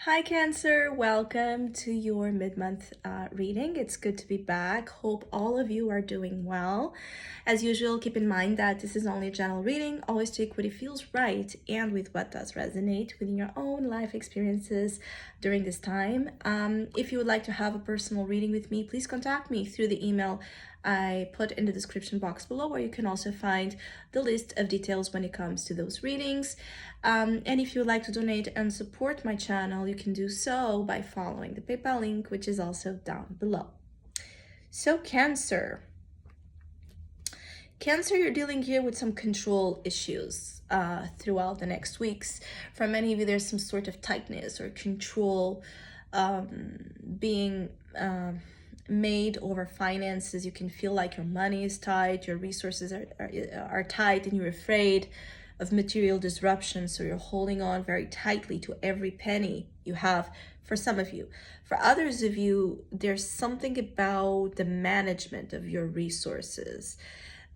Hi Cancer, welcome to your mid-month reading. It's good to be back. Hope all of you are doing well. As usual, keep in mind that this is only a general reading. Always take what it feels right and with what does resonate within your own life experiences during this time. If you would like to have a personal reading with me, please contact me through the email I put in the description box below, where you can also find the list of details when it comes to those readings. And if you would like to donate and support my channel, you can do so by following the PayPal link, which is also down below. So Cancer, you're dealing here with some control issues throughout the next weeks. For many of you, there's some sort of tightness or control being made over finances. You can feel like your money is tight, your resources are tight, and you're afraid of material disruption, so you're holding on very tightly to every penny you have. For some of you, for others of you, there's something about the management of your resources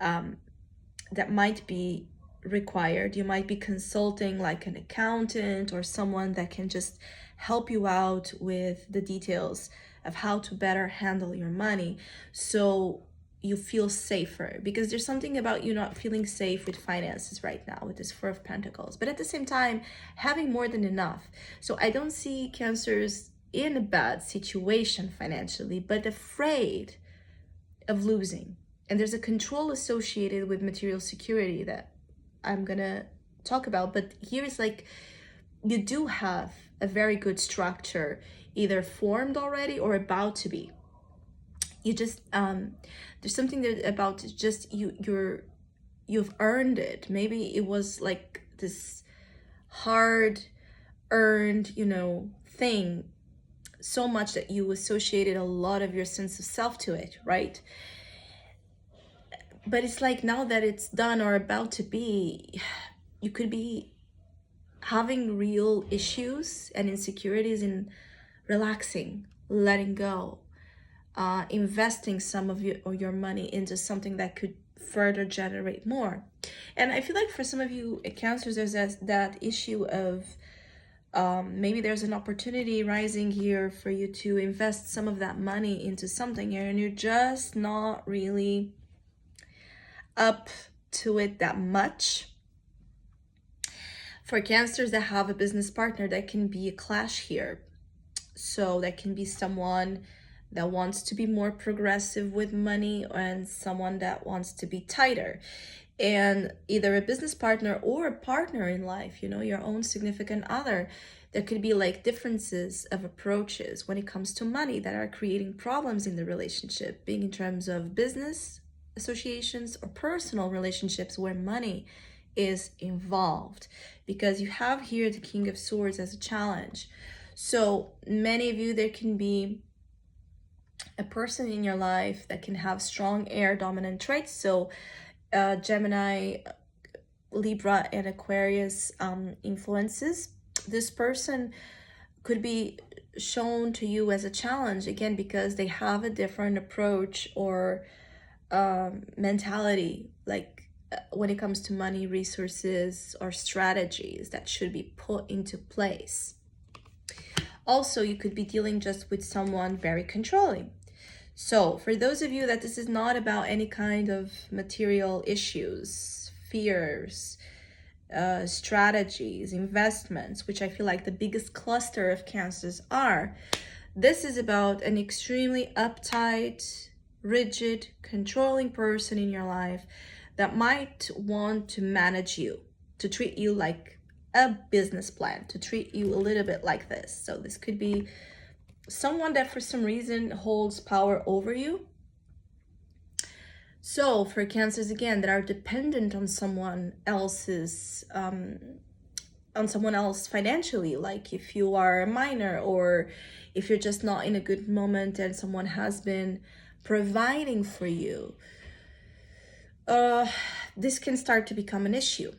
that might be required. You might be consulting like an accountant or someone that can just help you out with the details of how to better handle your money, so you feel safer, because there's something about you not feeling safe with finances right now with this Four of Pentacles, but at the same time having more than enough. So I don't see Cancers in a bad situation financially, but afraid of losing. And there's a control associated with material security that I'm gonna talk about. But here's like, you do have a very good structure either formed already or about to be. You just there's something that about just you've earned it. Maybe it was like this hard earned thing, so much that you associated a lot of your sense of self to it, right? But it's like now that it's done or about to be, you could be having real issues and insecurities in relaxing, letting go, investing some of your money into something that could further generate more. And I feel like for some of you Cancers, there's that issue of maybe there's an opportunity rising here for you to invest some of that money into something here, and you're just not really up to it that much. For Cancers that have a business partner, that can be a clash here. So that can be someone that wants to be more progressive with money and someone that wants to be tighter. And either a business partner or a partner in life, your own significant other, there could be like differences of approaches when it comes to money that are creating problems in the relationship, being in terms of business associations or personal relationships where money is involved, because you have here the King of Swords as a challenge. So many of you, there can be a person in your life that can have strong air dominant traits. So Gemini, Libra, and Aquarius influences. This person could be shown to you as a challenge, again, because they have a different approach or mentality, like when it comes to money, resources, or strategies that should be put into place. Also, you could be dealing just with someone very controlling. So for those of you that this is not about any kind of material issues, fears, strategies, investments, which I feel like the biggest cluster of Cancers are, this is about an extremely uptight, rigid, controlling person in your life that might want to manage you, to treat you like a business plan, to treat you a little bit like this. So this could be someone that for some reason holds power over you. So for Cancers, again, that are dependent on someone else's on someone else financially, like if you are a minor or if you're just not in a good moment and someone has been providing for you, this can start to become an issue.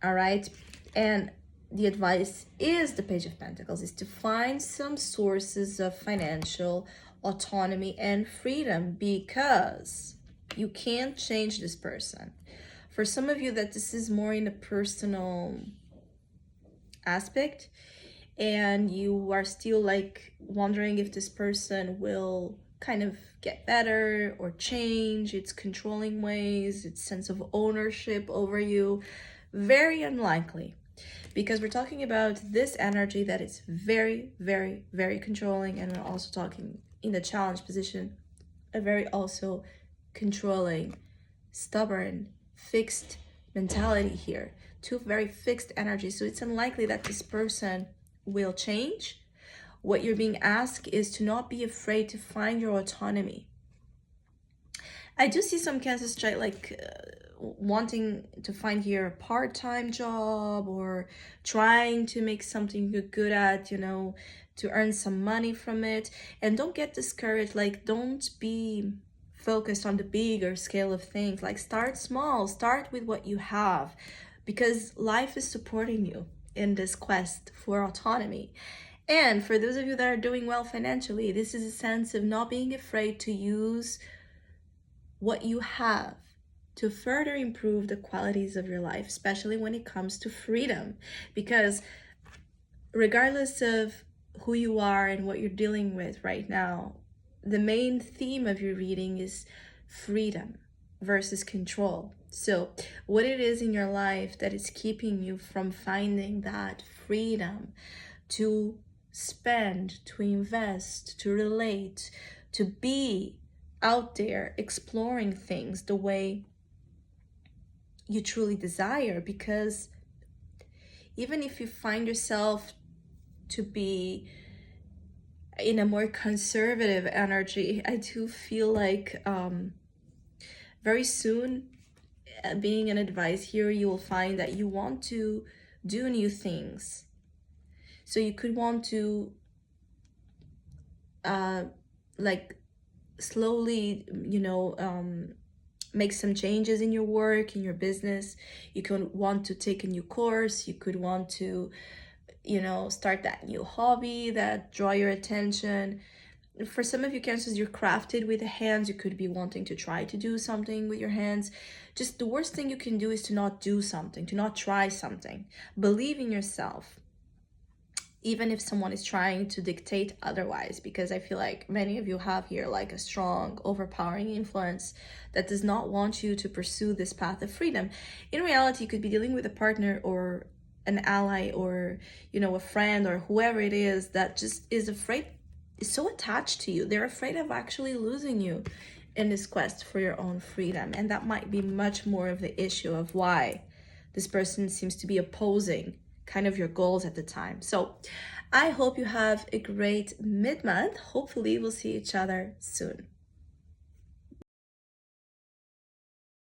All right. And the advice is the Page of Pentacles, is to find some sources of financial autonomy and freedom, because you can't change this person. For some of you that this is more in a personal aspect, and you are still like wondering if this person will kind of get better or change its controlling ways, its sense of ownership over you. Very unlikely, because we're talking about this energy that is very, very, very controlling, and we're also talking in the challenge position, a very also controlling, stubborn, fixed mentality here. Two very fixed energies. So it's unlikely that this person will change. What you're being asked is to not be afraid to find your autonomy. I do see some Cancers wanting to find here a part-time job or trying to make something you're good at, you know, to earn some money from it. And don't get discouraged. Like, don't be focused on the bigger scale of things. Like, start small, start with what you have, because life is supporting you in this quest for autonomy. And for those of you that are doing well financially, this is a sense of not being afraid to use what you have to further improve the qualities of your life, especially when it comes to freedom. Because regardless of who you are and what you're dealing with right now, the main theme of your reading is freedom versus control. So what it is in your life that is keeping you from finding that freedom to spend, to invest, to relate, to be out there exploring things the way you truly desire. Because even if you find yourself to be in a more conservative energy, I do feel like very soon, being an advice here, you will find that you want to do new things. So you could want to like slowly, you know, make some changes in your work, in your business. You could want to take a new course. You could want to, you know, start that new hobby that draw your attention. For some of you Cancers, you're crafted with the hands. You could be wanting to try to do something with your hands. Just the worst thing you can do is to not do something, to not try something. Believe in yourself, even if someone is trying to dictate otherwise, because I feel like many of you have here like a strong, overpowering influence that does not want you to pursue this path of freedom. In reality, you could be dealing with a partner or an ally or, you know, a friend or whoever it is that just is afraid, is so attached to you. They're afraid of actually losing you in this quest for your own freedom. And that might be much more of the issue of why this person seems to be opposing kind of your goals at the time. So I hope you have a great mid-month. Hopefully we'll see each other soon.